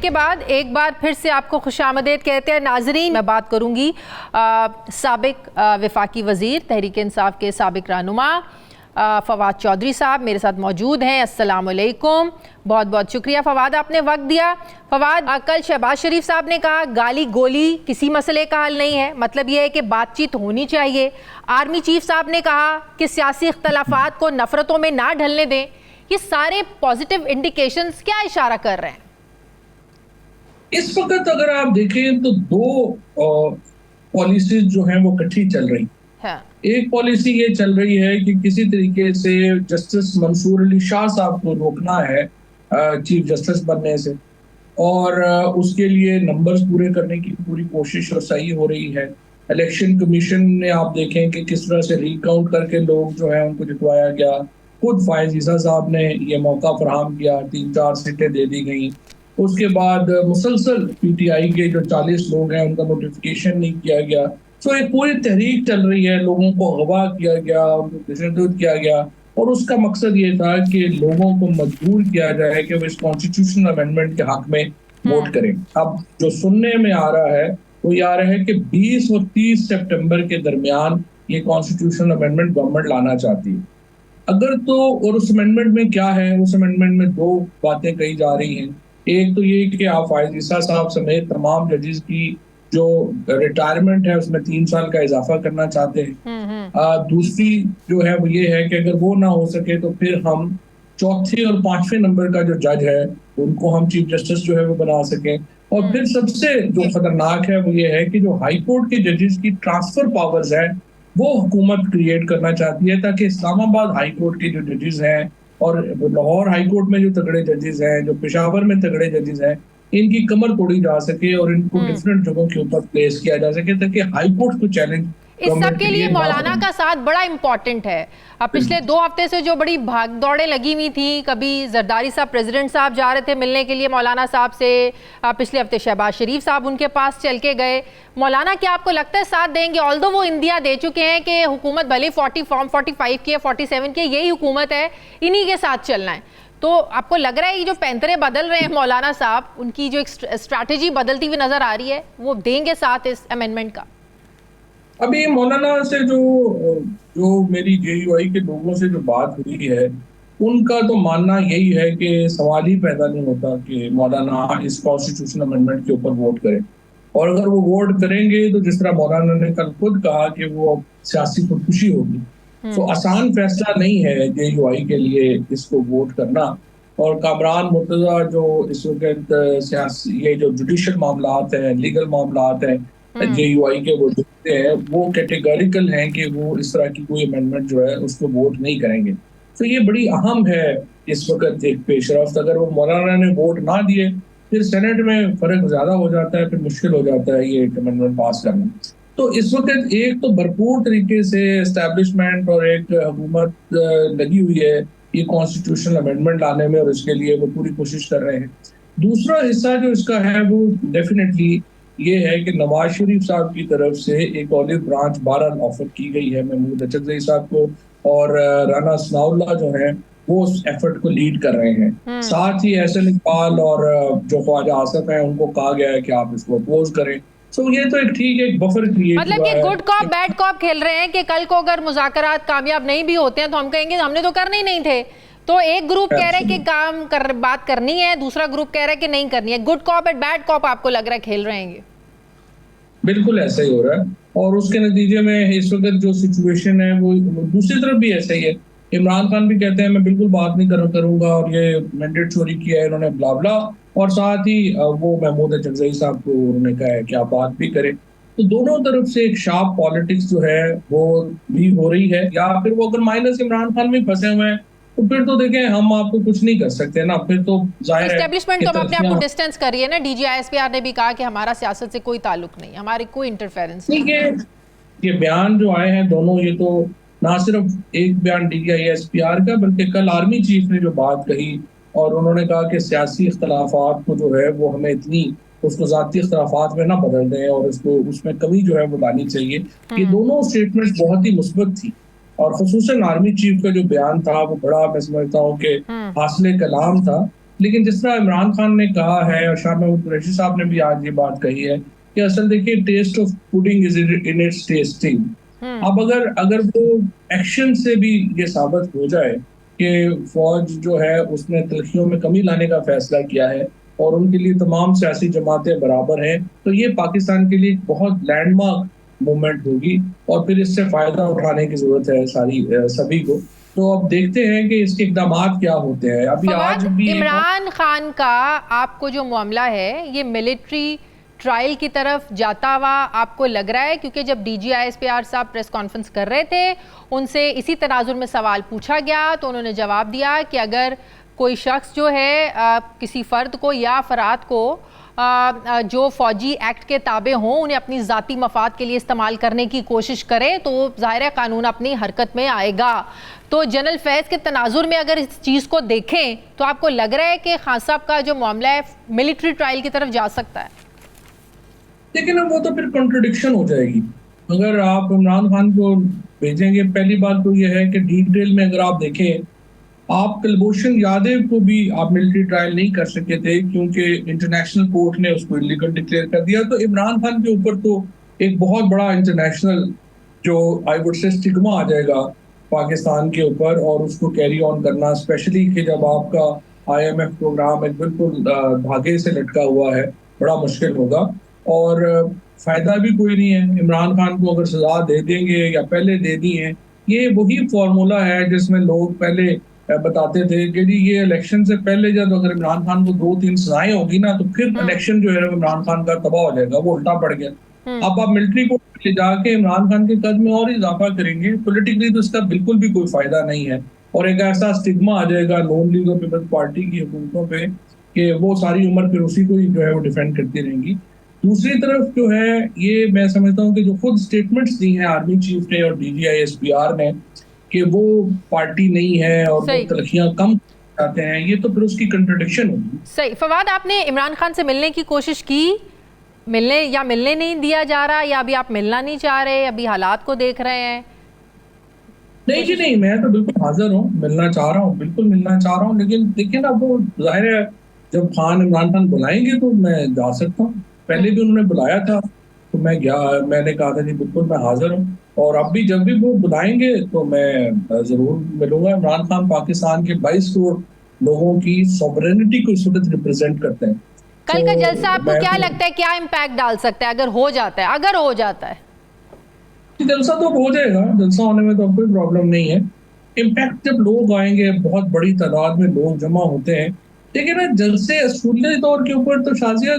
के बाद एक बार फिर से आपको खुशामदीद कहते हैं। नाजरीन, मैं बात करूंगी साबिक वफाकी वजीर तहरीक इंसाफ के साबिक रहनुमा फवाद चौधरी साहब मेरे साथ मौजूद हैं। अस्सलाम वालेकुम, बहुत बहुत शुक्रिया फवाद, आपने वक्त दिया। फवाद, कल शहबाज शरीफ साहब ने कहा गाली गोली किसी मसले का हल नहीं है, मतलब यह है कि बातचीत होनी चाहिए। आर्मी चीफ साहब ने कहा कि सियासी इख्तलाफात को नफरतों में ना ढलने दें। ये सारे पॉजिटिव इंडिकेशंस क्या इशारा कर रहे हैं? इस वक्त अगर आप देखें तो दो पॉलिसीज जो हैं वो इकट्ठी चल रही हैं। एक पॉलिसी ये चल रही है कि किसी तरीके से जस्टिस मंसूर अली शाह साहब को रोकना है चीफ जस्टिस बनने से, और उसके लिए नंबर्स पूरे करने की पूरी कोशिश और सही हो रही है। इलेक्शन कमीशन ने आप देखें कि किस तरह से रिकाउंट करके लोग जो है उनको जितवाया गया। खुद फायज ईसा साहब ने ये मौका फराहम किया, 3-4 सीटें दे दी गई। उसके बाद मुसलसल पीटीआई के जो 40 लोग हैं उनका नोटिफिकेशन नहीं किया गया। तो एक पूरी तहरीक चल रही है, लोगों को अगवा किया गया, उनको तशद्दुद किया गया, और उसका मकसद ये था कि लोगों को मजबूर किया जाए कि वो इस कॉन्स्टिट्यूशनल अमेंडमेंट के हक में वोट करें। अब जो सुनने में आ रहा है वो ये आ रहा है कि 20 और 30 सितंबर के दरमियान ये कॉन्स्टिट्यूशनल अमेंडमेंट गवर्नमेंट लाना चाहती है। अगर तो, और उस अमेंडमेंट में क्या है, उस अमेंडमेंट में दो बातें कही जा रही हैं। एक तो ये कि आप फायज ईसा साहब समेत तमाम जजेस की जो रिटायरमेंट है उसमें 3 साल का इजाफा करना चाहते हैं। दूसरी जो है वो ये है कि अगर वो ना हो सके तो फिर हम चौथे और 5वें नंबर का जो जज है उनको हम चीफ जस्टिस जो है वो बना सकें। और फिर सबसे जो खतरनाक है वो ये है कि जो हाई कोर्ट के जजेस की ट्रांसफर पावर्स है वो हुकूमत क्रिएट करना चाहती है, ताकि इस्लामाबाद हाई कोर्ट के जो जजेस हैं और लाहौर हाई कोर्ट में जो तगड़े जजेस हैं, जो पेशावर में तगड़े जजेस हैं, इनकी कमर तोड़ी जा सके और इनको डिफरेंट जगहों के ऊपर प्लेस किया जा सके ताकि हाई कोर्ट को चैलेंज। इस सब के लिए मौलाना का साथ बड़ा इंपॉर्टेंट है। अब पिछले 2 हफ्ते से जो बड़ी भाग दौड़े लगी हुई थी, कभी जरदारी साहब प्रेसिडेंट साहब जा रहे थे मिलने के लिए मौलाना साहब से, पिछले हफ्ते शहबाज शरीफ साहब उनके पास चल के गए। मौलाना क्या आपको लगता है साथ देंगे? ऑल्दो वो इंदिया दे चुके हैं कि हुकूमत भले फॉर्म 45 की है, 47 की, यही हुकूमत है, इन्हीं के साथ चलना है। तो आपको लग रहा है ये जो पैंतरे बदल रहे हैं मौलाना साहब, उनकी जो एक स्ट्रैटेजी बदलती हुई नजर आ रही है, वो देंगे साथ इस अमेंडमेंट का? अभी मौलाना से जो मेरी जेयूआई के लोगों से जो बात हुई है, उनका तो मानना यही है कि सवाल ही पैदा नहीं होता कि मौलाना इस कॉन्स्टिट्यूशन अमेंडमेंट के ऊपर वोट करें। और अगर वो वोट करेंगे तो जिस तरह मौलाना ने कल खुद कहा कि वो सियासी खुदकुशी होगी, तो आसान फैसला नहीं है जेयूआई के लिए इसको वोट करना। और कामरान मुर्तजा जो इस वक्त सियासी ये जो जुडिशल मामलात हैं, लीगल मामलात हैं, जेयूआई के वो देखते हैं, वो कैटेगोरिकल हैं कि वो इस तरह की कोई अमेंडमेंट जो है उसको वोट नहीं करेंगे। तो ये बड़ी अहम है इस वक्त एक पेशरफ्त। अगर वो मौलाना ने वोट ना दिए फिर सेनेट में फर्क ज्यादा हो जाता है, फिर मुश्किल हो जाता है ये अमेंडमेंट पास करना। तो इस वक्त एक तो भरपूर तरीके से एस्टैब्लिशमेंट और एक हुकूमत लगी हुई है ये कॉन्स्टिट्यूशनल अमेंडमेंट लाने में, और इसके लिए वो पूरी कोशिश कर रहे हैं। दूसरा हिस्सा जो इसका है वो डेफिनेटली ये है कि नवाज शरीफ साहब की तरफ से एक ऑलिव ब्रांच 12 ऑफर की गई है महमूद अचकज़ई साहब को, और राना सनाउल्लाह जो है वो उस एफर्ट को लीड कर रहे हैं। साथ ही एहसन इकबाल और जो ख्वाजा आसिफ है उनको कहा गया है कि आप इसको अपोज करें। तो ये तो एक ठीक है, एक बफर क्रिएट हुआ है। मतलब ये गुड कॉप बैड कॉप खेल रहे हैं कि कल को अगर मुज़ाकरात कामयाब नहीं भी होते हैं तो हम कहेंगे हमने तो करने ही नहीं थे। तो एक ग्रुप कह रहा है कि बात करनी है, दूसरा ग्रुप कह रहा है कि नहीं करनी है। Good cop and bad cop आपको लग रहा है खेल रहे हैं? बिल्कुल ऐसा ही हो रहा है, और उसके नतीजे में इस वक्त जो सिचुएशन है वो दूसरी तरफ भी ऐसा ही है। इमरान खान भी कहते हैं मैं बिल्कुल बात नहीं करूंगा और ये मैंडेट चोरी किया है इन्होंने, ब्ला ब्ला, और साथ ही वो महमूद अचकज़ई साहब को उन्होंने कहा है कि आप बात भी करें। तो दोनों तरफ से एक शार्प पॉलिटिक्स जो है वो भी हो रही है। या फिर वो अगर माइनस इमरान खान में फंसे हुए हैं तो फिर तो देखें हम आपको कुछ नहीं कर सकते ना, फिर तो जाहिर है एस्टेब्लिशमेंट तो अपने आप को डिस्टेंस कर रही है ना। डीजीआईएसपीआर ने भी कहा कि हमारा सियासत से कोई ताल्लुक नहीं, हमारी कोई इंटरफेरेंस नहीं। ये बयान जो आए हैं दोनों, ये तो ना सिर्फ एक बयान डीजीआईएसपीआर का बल्कि कल आर्मी चीफ ने जो बात कही, और उन्होंने कहा कि सियासी इख्तलाफात को जो है वो हमें इतनी उसको ज़ाती इख्तलाफात में ना बदल दें और उसको उसमें कमी जो है वो लानी चाहिए। ये दोनों स्टेटमेंट बहुत ही मुस्बत थी, और खुसूसन आर्मी चीफ का जो बयान था वो बड़ा, मैं समझता हूँ कि हासिल कलाम था। लेकिन जिस तरह इमरान खान ने कहा है और शाह महमूद कुरैशी साहब ने भी आज ये बात कही है कि असल देखिए test of pudding is in its testing. अब अगर वो एक्शन से भी ये साबित हो जाए कि फौज जो है उसने तलखियों में कमी लाने का फैसला किया है और उनके लिए तमाम सियासी जमातें बराबर हैं, तो ये पाकिस्तान के लिए बहुत लैंडमार्क मूवमेंट होगी और फिर इससे फायदा उठाने की जरूरत है सभी को। तो अब देखते हैं कि इसके इकदाम क्या होते हैं। अभी आज भी इमरान खान का आपको जो मामला है ये मिलिट्री ट्रायल की तरफ जाता हुआ आपको लग रहा है? क्योंकि जब DGISPR साहब प्रेस कॉन्फ्रेंस कर रहे थे उनसे इसी तनाजुर में सवाल पूछा गया तो उन्होंने जवाब दिया कि अगर कोई शख्स जो है किसी फ़र्द को या अफराद को जो फ़ौजी एक्ट के ताबे हों उन्हें अपनी ज़ाती मफाद के लिए इस्तेमाल करने की कोशिश करे तो ज़ाहिर है कानून अपनी हरकत में आएगा। तो जनरल फैज़ के तनाजुर में अगर इस चीज़ को देखें तो आपको लग रहा है कि खान साहब का जो मामला है मिलिट्री ट्रायल की तरफ जा सकता है? लेकिन अब वो तो फिर कॉन्ट्रडिक्शन हो जाएगी। अगर आप इमरान खान को भेजेंगे, पहली बात तो ये है कि डिटेल में अगर आप देखें, आप कुलभूषण यादव को भी आप मिलिट्री ट्रायल नहीं कर सके थे क्योंकि इंटरनेशनल कोर्ट ने उसको इलीगल डिक्लेयर कर दिया। तो इमरान खान के ऊपर तो एक बहुत बड़ा इंटरनेशनल जो आई वुड से स्टिग्मा आ जाएगा पाकिस्तान के ऊपर और उसको कैरी ऑन करना, स्पेशली कि जब आपका IMF प्रोग्राम एक बिल्कुल धागे से लटका हुआ है, बड़ा मुश्किल होगा और फायदा भी कोई नहीं है। इमरान खान को अगर सजा दे देंगे या पहले दे दी है, ये वही फॉर्मूला है जिसमें लोग पहले बताते थे कि जी ये इलेक्शन से पहले जब अगर इमरान खान को 2-3 सजाएं होगी ना तो फिर इलेक्शन जो है इमरान खान का तबाह हो जाएगा, वो उल्टा पड़ गया। अब आप मिलिट्री को ले जाके इमरान खान के कद में और इजाफा करेंगे, पॉलिटिकली तो इसका बिल्कुल भी कोई फायदा नहीं है और एक ऐसा स्टिग्मा आ जाएगा नॉन लीगल पीपल्स पार्टी की हुकूमतों पे कि वो सारी उम्र फिर उसी को ही जो है वो डिफेंड करती रहेंगी। दूसरी तरफ जो है ये मैं समझता हूँ कि जो खुद स्टेटमेंट्स दी हैं आर्मी चीफ ने और DGISPR ने कि वो पार्टी नहीं है और वो तलखियां कम चाहते हैं, ये तो फिर उसकी कंट्रडिक्शन होगी। सही। फवाद, आपने इमरान खान से मिलने की कोशिश की, मिलने नहीं दिया जा रहा या अभी आप मिलना नहीं चाह रहे, अभी हालात को देख रहे हैं? नहीं जी नहीं, मैं तो बिल्कुल हाजिर हूँ, मिलना चाह रहा हूँ, बिल्कुल मिलना चाह रहा हूँ, लेकिन देखिए ना वो जाहिर है जब इमरान खान बुलाएंगे तो मैं जा सकता हूँ। पहले भी उन्होंने बुलाया था तो मैं गया, मैंने कहा था कि बिल्कुल मैं हाजिर हूँ और अब भी जब भी वो बुलाएंगे तो मैं जरूर मिलूंगा। इमरान खान पाकिस्तान के 22 करोड़ लोगों की सॉवरेनिटी को इस वक्त रिप्रेजेंट करते हैं। कल का जलसा आपको क्या लगता है क्या इम्पैक्ट डाल सकता है अगर हो जाता है? अगर हो जाता है जलसा तो हो जाएगा, जलसा होने में तो कोई प्रॉब्लम नहीं है। इम्पैक्ट जब लोग आएंगे, बहुत बड़ी तादाद में लोग जमा होते हैं, लेकिन ना जलसे असूली तौर के ऊपर तो शाजिया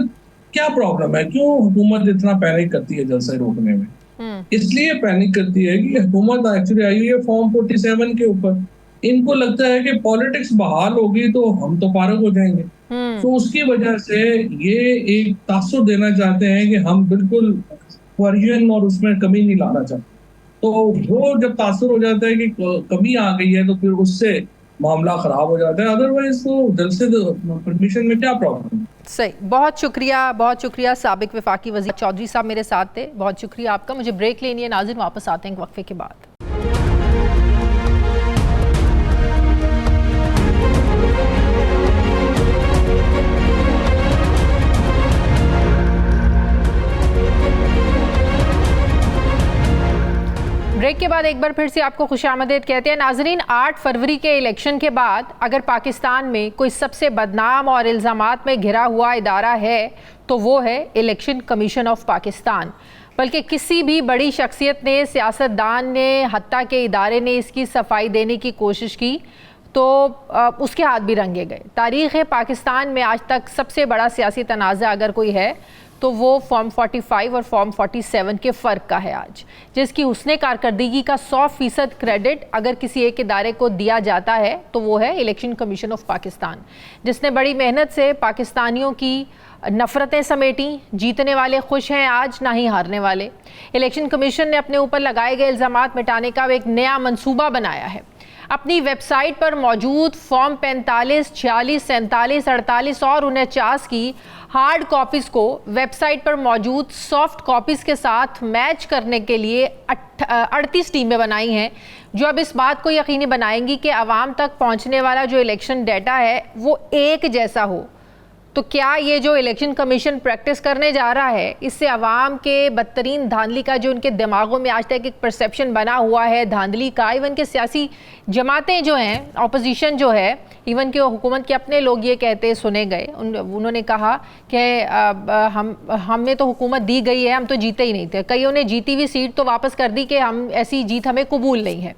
क्या प्रॉब्लम है? क्यों हुकूमत इतना पैनिक करती है जलसे रोकने में? इसलिए पैनिक करती है कि हुकूमत एक्चुअली आई हुई है फॉर्म 47 के ऊपर। इनको लगता है कि पॉलिटिक्स बहाल होगी तो हम तो फारग हो जाएंगे, तो उसकी वजह से ये एक तासुर देना चाहते हैं कि हम बिल्कुल वर्जन और उसमें कमी नहीं लाना चाहते। तो वो जब तासुर हो जाता है कि कमी आ गई है तो फिर उससे मामला खराब हो जाता है, अदरवाइज तो जलसे परमिशन में क्या प्रॉब्लम। सही। बहुत शुक्रिया साबिक वफाकी वज़ीर चौधरी साहब मेरे साथ थे, बहुत शुक्रिया आपका। मुझे ब्रेक लेनी है नाज़रीन, वापस आते हैं वक्फे के बाद। ब्रेक के बाद एक बार फिर से आपको खुशामदीद कहते हैं नाजरीन। 8 फरवरी के इलेक्शन के बाद अगर पाकिस्तान में कोई सबसे बदनाम और इल्ज़ामात में घिरा हुआ इदारा है तो वो है इलेक्शन कमीशन ऑफ पाकिस्तान। बल्कि किसी भी बड़ी शख्सियत ने, सियासतदान ने, हत्ता के इदारे ने इसकी सफाई देने की कोशिश की तो उसके हाथ भी रंगे गए। तारीख़ पाकिस्तान में आज तक सबसे बड़ा सियासी तनाज़ा अगर कोई है तो वो फॉर्म 45 और फॉर्म 47 के फ़र्क का है आज, जिसकी हुस्ने कारकर्दगी का 100% क्रेडिट अगर किसी एक इदारे को दिया जाता है तो वो है इलेक्शन कमीशन ऑफ पाकिस्तान, जिसने बड़ी मेहनत से पाकिस्तानियों की नफ़रतें समेटी। जीतने वाले खुश हैं आज, ना ही हारने वाले। इलेक्शन कमीशन ने अपने ऊपर लगाए गए इल्ज़ामात मिटाने का एक नया मंसूबा बनाया है। अपनी वेबसाइट पर मौजूद फॉर्म 45, 46, 47, 48 और 49 की हार्ड कॉपीज़ को वेबसाइट पर मौजूद सॉफ्ट कॉपीज़ के साथ मैच करने के लिए 38 टीमें बनाई हैं, जो अब इस बात को यकीनी बनाएंगी कि आवाम तक पहुंचने वाला जो इलेक्शन डेटा है वो एक जैसा हो। तो क्या ये जो इलेक्शन कमीशन प्रैक्टिस करने जा रहा है, इससे आवाम के बदतरीन धांधली का जो उनके दिमागों में आज तक एक परसेप्शन बना हुआ है धांधली का, इवन के सियासी जमातें जो हैं, ऑपोजिशन जो है, इवन के हुकूमत के अपने लोग ये कहते सुने गए, उन्होंने कहा कि हमने तो हुकूमत दी गई है, हम तो जीते ही नहीं थे। कईयों ने जीती हुई सीट तो वापस कर दी कि हम ऐसी जीत हमें कबूल नहीं है।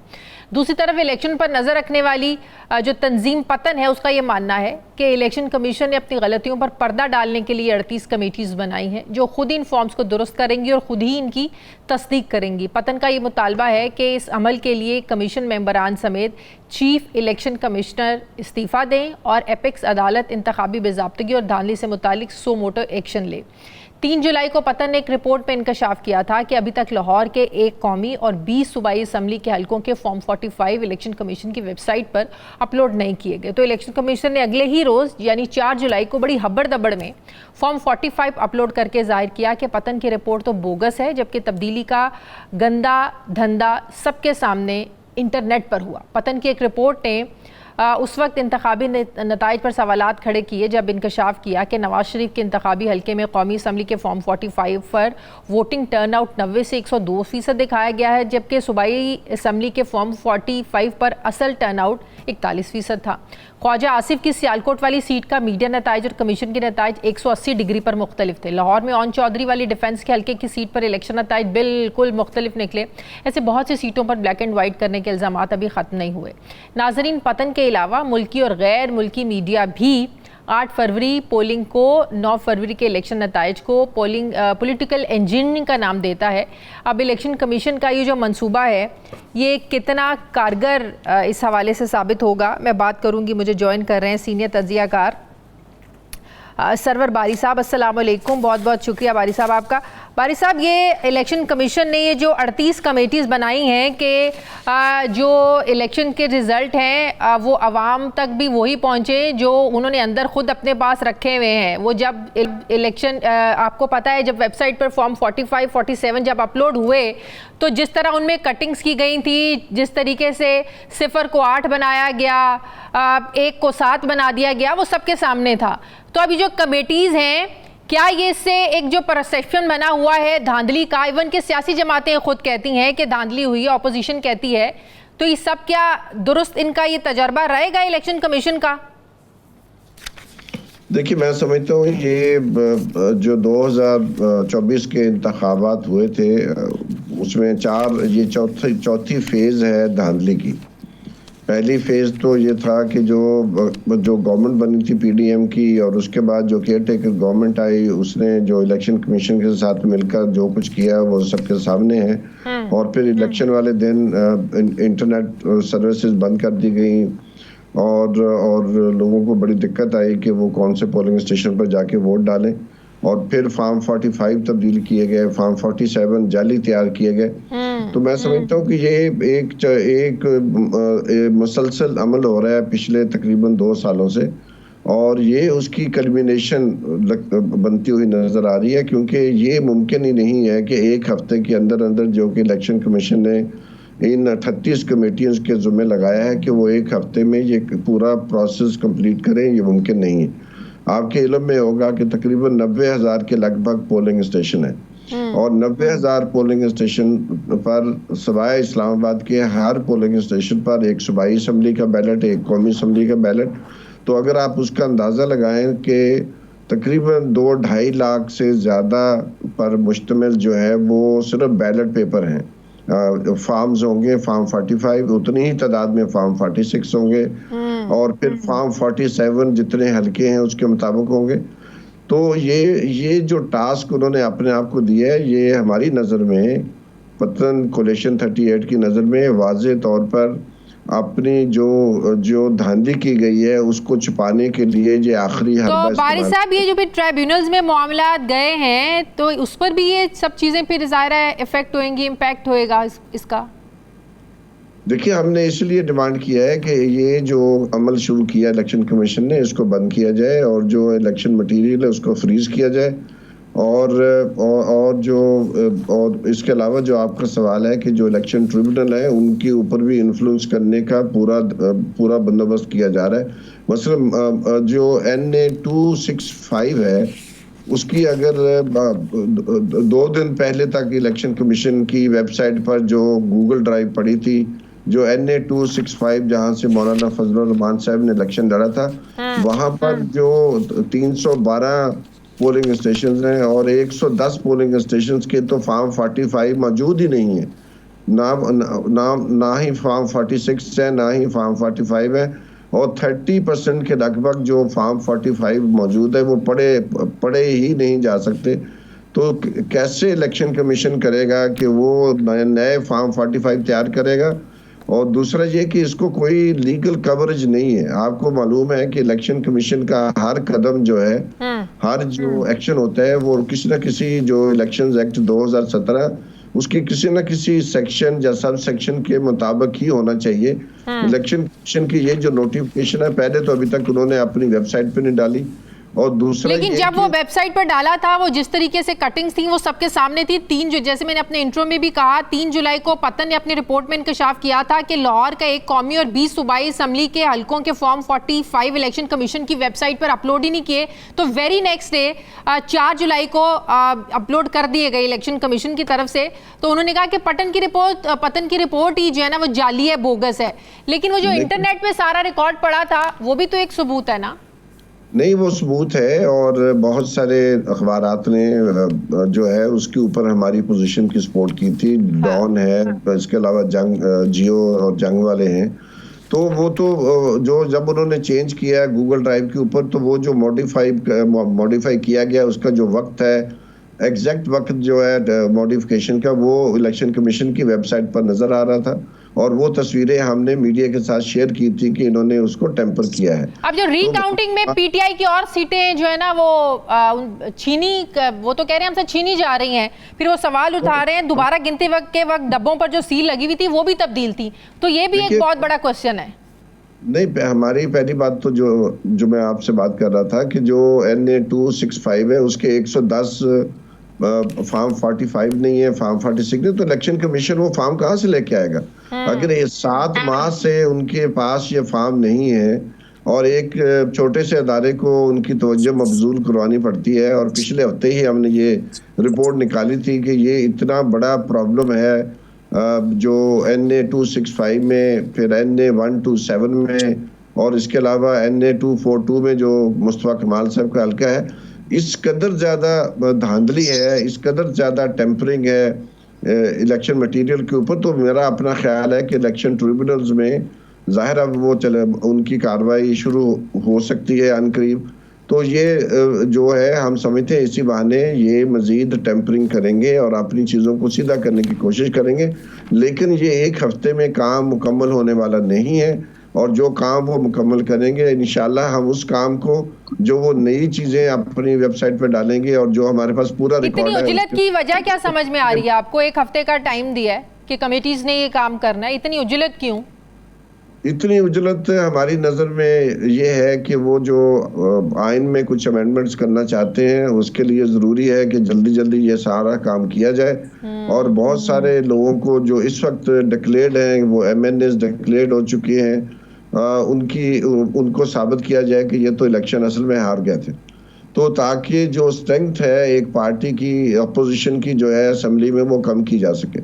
दूसरी तरफ इलेक्शन पर नज़र रखने वाली जो तंजीम पतन है, उसका ये मानना है कि इलेक्शन कमीशन ने अपनी गलतियों पर पर्दा डालने के लिए 38 कमेटीज़ बनाई हैं, जो खुद इन फॉर्म्स को दुरुस्त करेंगी और खुद ही इनकी तस्दीक करेंगी। पतन का ये मुतालबा है कि इस अमल के लिए कमीशन मेंबरान समेत चीफ इलेक्शन कमिश्नर इस्तीफ़ा दें और एपेक्स अदालत इंतखाबी बेज़ाब्तगी और धांधली से मुतालिक सो मोटो एक्शन ले। 3 जुलाई को पतन ने एक रिपोर्ट में इंकशाफ किया था कि अभी तक लाहौर के 1 कौमी और 20 सूबाई असम्बली के हलकों के फॉर्म 45 इलेक्शन कमीशन की वेबसाइट पर अपलोड नहीं किए गए। तो इलेक्शन कमीशन ने अगले ही रोज़ यानी 4 जुलाई को बड़ी हब्बड़ दब्बड़ में फॉर्म 45 अपलोड करके जाहिर किया कि पतन की रिपोर्ट तो बोगस है, जबकि तब्दीली का गंदा धंधा सबके सामने इंटरनेट पर हुआ। पतन की एक रिपोर्ट ने उस वक्त इंतखाबी नताइज पर सवालात खड़े किए जब इंकशाफ किया कि नवाज शरीफ के इंतखाबी हल्के में कौमी असम्बली के फॉर्म 45 पर वोटिंग टर्नआउट 90 से 102% दिखाया गया है, जबकि सूबाई असम्बली के फॉर्म 45 पर असल टर्नआउट 41% था। ख्वाजा आसिफ की सियालकोट वाली सीट का मीडिया नताइज और कमीशन के नताइज 180 डिग्री पर मुख्तलिफ थे। लाहौर में ओन चौधरी वाली डिफेंस के हल्के की सीट पर इलेक्शन नताइज बिल्कुल मुख्तलिफ निकले। ऐसे बहुत सी सीटों पर ब्लैक एंड वाइट करने के इल्ज़ाम अभी ख़त्म नहीं हुए। नाजरीन, पतन के अलावा मुल्की और गैर मुल्की मीडिया भी 8 फरवरी पोलिंग को 9 फरवरी के इलेक्शन नताइज को पॉलिटिकल इंजीनियरिंग का नाम देता है। अब इलेक्शन कमीशन का ये जो मंसूबा है, ये कितना कारगर इस हवाले से साबित होगा, मैं बात करूंगी। मुझे ज्वाइन कर रहे हैं सीनियर तज्जियाकार सरवर बारी साहब। अस्सलाम वालेकुम, बहुत बहुत शुक्रिया बारी साहब आपका। बारी साहब, ये इलेक्शन कमीशन ने ये जो 38 कमेटीज़ बनाई हैं कि जो इलेक्शन के रिज़ल्ट हैं वो आवाम तक भी वही पहुँचे जो उन्होंने अंदर ख़ुद अपने पास रखे हुए हैं। वो जब इलेक्शन आपको पता है, जब वेबसाइट पर फॉर्म 45, 47 जब अपलोड हुए तो जिस तरह उनमें कटिंग्स की गई थी, जिस तरीके से 0 को 8 बनाया गया, 1 को 7 बना दिया गया, वो सबके सामने था। तो अभी जो कमेटीज़ हैं, क्या ये इससे एक जो परसेप्शन बना हुआ है धांधली का, इवन के सियासी जमातें खुद कहती हैं कि धांधली हुई है, अपोजिशन कहती है, तो ये सब क्या दुरुस्त इनका ये तजर्बा रहेगा इलेक्शन कमीशन का? देखिए, मैं समझता हूँ ये जो 2024 के इंतखाबात हुए थे उसमें ये चौथी फेज है धांधली की। पहली फेज तो ये था कि जो गवर्नमेंट बनी थी पीडीएम की, और उसके बाद जो केयर टेकर गवर्नमेंट आई, उसने जो इलेक्शन कमीशन के साथ मिलकर जो कुछ किया वो सबके सामने है। और फिर इलेक्शन वाले दिन इंटरनेट सर्विसेज बंद कर दी गई और लोगों को बड़ी दिक्कत आई कि वो कौन से पोलिंग स्टेशन पर जाके वोट डालें। और फिर फॉर्म 45 तब्दील किए गए, फॉर्म 47 जाली तैयार किए गए। तो मैं समझता हूँ कि ये एक मुसलसल अमल हो रहा है पिछले तकरीबन 2 सालों से, और ये उसकी कल्मिनेशन बनती हुई नजर आ रही है, क्योंकि ये मुमकिन ही नहीं है कि एक हफ्ते के अंदर जो कि इलेक्शन कमीशन ने इन 38 कमेटियों के ज़िम्मे लगाया है कि वो एक हफ्ते में ये पूरा प्रोसेस कंप्लीट करें, ये मुमकिन नहीं है। आपके इल्म में होगा कि तकरीबन 90,000 के लगभग पोलिंग स्टेशन है, और 90,000 पोलिंग स्टेशन पर सवाए इस्लामाबाद के हर पोलिंग स्टेशन पर एक सूबाई असम्बली का बैलेट, एक कौमी असम्बली का बैलेट। तो अगर आप उसका अंदाज़ा लगाएं कि तकरीबन 2-2.5 लाख से ज़्यादा पर मुश्तमिल जो है वो सिर्फ बैलेट पेपर हैं। फॉर्म्स होंगे फॉर्म 45, उतनी ही तादाद में फॉर्म 46 होंगे, और फिर फॉर्म 47 जितने हल्के हैं उसके मुताबिक होंगे। तो ये जो टास्क उन्होंने अपने आप को दिया है, ये हमारी नज़र में, पतन कोलिशन 38 की नज़र में वाज़े तौर पर अपनी जो धांधली की गई है उसको छुपाने के लिए ये आखिरी तो बारी साहब, ये जो भी ट्राइब्यूनल्स में मामला गए हैं तो उस पर भी ये सब चीज़ें फिर ज़ाहिर है इफेक्ट होंगी, इम्पैक्ट होएगा इसका? देखिए, हमने इसलिए डिमांड किया है कि ये जो अमल शुरू किया इलेक्शन कमीशन ने, इसको बंद किया जाए और जो इलेक्शन मटेरियल है उसको फ्रीज किया जाए। और इसके अलावा जो आपका सवाल है कि जो इलेक्शन ट्रिब्यूनल है उनके ऊपर भी इन्फ्लुएंस करने का पूरा बंदोबस्त किया जा रहा है। मसलन जो NA 265 है उसकी अगर 2 दिन पहले तक इलेक्शन कमीशन की वेबसाइट पर जो गूगल ड्राइव पड़ी थी, जो NA 265 जहां से मौलाना फजलुर रहमान साहब ने इलेक्शन लड़ा था, वहां पर जो 312 पोलिंग स्टेशन हैं और 110 पोलिंग स्टेशन के तो फॉर्म 45 मौजूद ही नहीं है। ना ही फॉर्म 46 है, ना ही फॉर्म 45 है, और 30% के लगभग जो फॉर्म 45 मौजूद है वो पढ़े ही नहीं जा सकते। तो कैसे इलेक्शन कमीशन करेगा कि वो नए फॉर्म 45 तैयार करेगा? और दूसरा ये कि इसको कोई लीगल कवरेज नहीं है। आपको मालूम है कि इलेक्शन कमीशन का हर कदम जो है, हर जो एक्शन होता है वो किसी न किसी, जो इलेक्शन एक्ट 2017 उसके किसी न किसी सेक्शन या सब सेक्शन के मुताबिक ही होना चाहिए। इलेक्शन कमीशन की ये जो नोटिफिकेशन है, पहले तो अभी तक उन्होंने अपनी वेबसाइट पे नहीं डाली, और दूसरा लेकिन जब वो वेबसाइट पर डाला था, वो जिस तरीके से कटिंग्स थी वो सबके सामने थी। जैसे मैंने अपने इंट्रो में भी कहा, 3 जुलाई को पतन ने अपनी रिपोर्ट में इंकशाफ किया था कि लाहौर का एक कौमी और 20 सूबाई असम्बली के हलकों के फॉर्म 45 इलेक्शन कमीशन की वेबसाइट पर अपलोड ही नहीं किए। तो वेरी नेक्स्ट डे 4 जुलाई को अपलोड कर दिए गए इलेक्शन कमीशन की तरफ से। तो उन्होंने कहा कि पतन की रिपोर्ट ही जो है ना वो जाली है, बोगस है। लेकिन वो जो इंटरनेट पे सारा रिकॉर्ड पड़ा था वो भी तो एक सबूत है ना? नहीं, वो सबूत है, और बहुत सारे अखबारात ने जो है उसके ऊपर हमारी पोजीशन की सपोर्ट की थी। डॉन है, इसके अलावा जियो और जंग वाले हैं। तो वो तो जो जब उन्होंने चेंज किया है गूगल ड्राइव के ऊपर, तो वो जो मॉडिफाई किया गया उसका जो वक्त है, एग्जैक्ट वक्त जो है मॉडिफिकेशन का, वो इलेक्शन कमीशन की वेबसाइट पर नजर आ रहा था, और वो तस्वीरें हमने मीडिया के साथ शेयर की थी कि इन्होंने उसको टेम्पर किया है। अब जो रीकाउंटिंग में पीटीआई की और सीटें जो है ना वो वो तो कह रहे हैं हमसे छीनी जा रही हैं, फिर वो सवाल उठा रहे हैं दोबारा गिनती के वक्त डब्बों पर जो सील लगी हुई थी वो भी तब्दील थी। तो ये भी एक बहुत बड़ा क्वेश्चन है। नहीं, हमारी पहली बात तो जो मैं आपसे बात कर रहा था कि जो NA 265 है उसके 110 फॉर्म 45 नहीं है, फॉर्म 46 नहीं, तो इलेक्शन कमीशन वो फॉर्म कहाँ से लेके आएगा? अगर ये 7 माह से उनके पास ये फॉर्म नहीं है और एक छोटे से अदारे को उनकी तवज्जो मबजूल करवानी पड़ती है, और पिछले हफ्ते ही हमने ये रिपोर्ट निकाली थी कि ये इतना बड़ा प्रॉब्लम है जो NA 265 में, फिर NA 127 में, और इसके अलावा NA 242 में जो मुस्तफा कमाल साहब का हल्का है, इस कदर ज़्यादा धांधली है, इस कदर ज़्यादा टेम्परिंग है इलेक्शन मटेरियल के ऊपर। तो मेरा अपना ख्याल है कि इलेक्शन ट्रिब्यूनल्स में ज़ाहिर अब वो उनकी कार्रवाई शुरू हो सकती है अनकरीब। तो ये जो है हम समझते हैं इसी बहाने ये मजीद टेम्परिंग करेंगे और अपनी चीज़ों को सीधा करने की कोशिश करेंगे, लेकिन ये एक हफ्ते में काम मुकम्मल होने वाला नहीं है, और जो काम वो मुकम्मल करेंगे इंशाल्लाह हम उस काम को, जो वो नई चीजें अपनी वेबसाइट पर डालेंगे और जो हमारे पास पूरा रिकॉर्ड है। इतनी उजलत की वजह क्या समझ में आ रही है आपको? एक हफ्ते का टाइम दिया है कि कमेटीज ने ये काम करना है, इतनी उजलत क्यों? इतनी उजलत हमारी नज़र में ये है कि वो जो आइन में कुछ अमेंडमेंट्स करना चाहते हैं उसके लिए ज़रूरी है कि जल्दी जल्दी ये सारा काम किया जाए, और बहुत सारे लोगों को जो इस वक्त डिक्लेयर्ड हैं, वो MNAs डिक्लेयर्ड हो चुके हैं, उनको साबित किया जाए कि ये तो इलेक्शन असल में हार गए थे। तो ताकि जो स्ट्रेंथ है एक पार्टी की, अपोजिशन की जो है असेंबली में, वो कम की जा सके।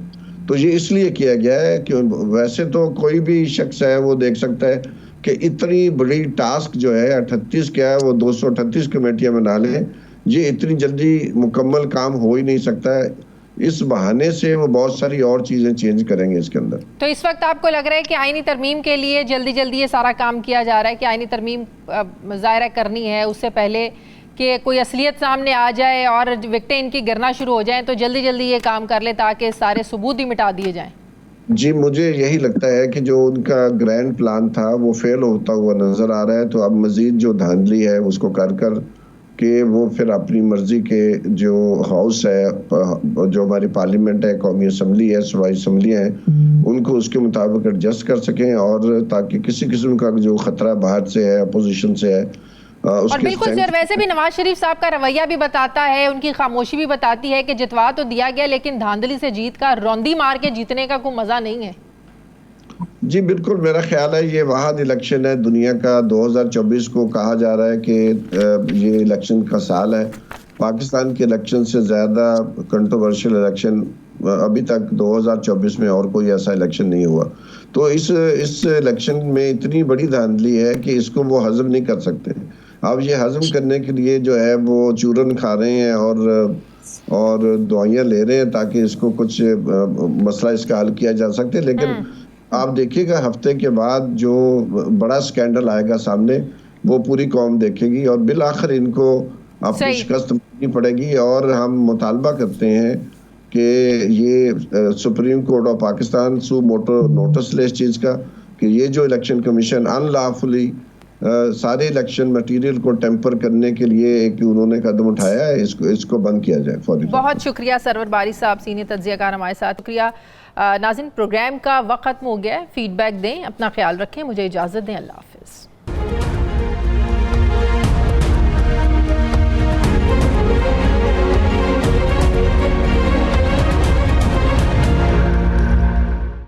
तो ये इसलिए किया गया है कि वैसे तो कोई भी शख्स है वो देख सकता है कि इतनी बड़ी टास्क जो है 38 क्या है, वो 238 कमेटियां बना लें, ये इतनी जल्दी मुकम्मल काम हो ही नहीं सकता है। इस बहाने से वो बहुत सारी और चीजें चेंज करेंगे इसके अंदर। तो इस वक्त आपको लग रहा है कि आईनी तरमीम के लिए जल्दी जल्दी ये सारा काम किया जा रहा है कि आईनी तरमीम ज़ाहिर करनी है, उससे पहले कि कोई असलियत सामने आ जाए और विकटें इनकी गिरना शुरू हो जाएं, तो जल्दी जल्दी ये काम कर ले ताकि सारे सबूत ही मिटा दिए जाएं? जी, मुझे यही लगता है कि जो उनका ग्रैंड प्लान था वो फेल होता हुआ नजर आ रहा है। तो अब मजीद जो धांधली है उसको कर कि वो फिर अपनी मर्जी के जो हाउस है, जो हमारी पार्लियामेंट है, कौमी असम्बली है, सूबाई असम्बलियाँ हैं, उनको उसके मुताबिक एडजस्ट कर सकें, और ताकि किसी किस्म का जो खतरा बाहर से है, अपोजिशन से है, और बिल्कुल सर, वैसे भी नवाज शरीफ साहब का रवैया भी बताता है, उनकी खामोशी भी बताती है कि जितवा तो दिया गया, लेकिन धांधली से जीत का, रौंदी मार के जीतने का कोई मजा नहीं है। जी बिल्कुल, मेरा ख्याल है ये वाहद इलेक्शन है दुनिया का। 2024 को कहा जा रहा है कि ये इलेक्शन का साल है। पाकिस्तान के इलेक्शन से ज़्यादा कंट्रोवर्शियल इलेक्शन अभी तक 2024 में और कोई ऐसा इलेक्शन नहीं हुआ। तो इस इलेक्शन में इतनी बड़ी धांधली है कि इसको वो हजम नहीं कर सकते। अब ये हजम करने के लिए जो है वो चूरन खा रहे हैं और दवाइयाँ ले रहे हैं ताकि इसको कुछ मसला इसका हल किया जा सकते। लेकिन आप देखिएगा हफ्ते के बाद जो बड़ा स्कैंडल आएगा सामने, वो पूरी कौम देखेगी और बिल आखिर इनको अपनी शिकस्त माननी पड़ेगी। और हम मुतालबा करते हैं कि ये supreme court of Pakistan suo motu notice ले इस चीज़ का कि ये जो इलेक्शन कमीशन अनलॉफुली सारे इलेक्शन मटेरियल को टेम्पर करने के लिए एक उन्होंने कदम उठाया है, इसको बंद किया जाए फौरी। बहुत शुक्रिया सरवर बारी साहब, सीनियर तज्ज़ियाकार हमारे साथ। शुक्रिया। नाज़रीन, प्रोग्राम का वक्त खत्म हो गया है। फीडबैक दें, अपना ख्याल रखें, मुझे इजाज़त दें। अल्लाह हाफ़िज़।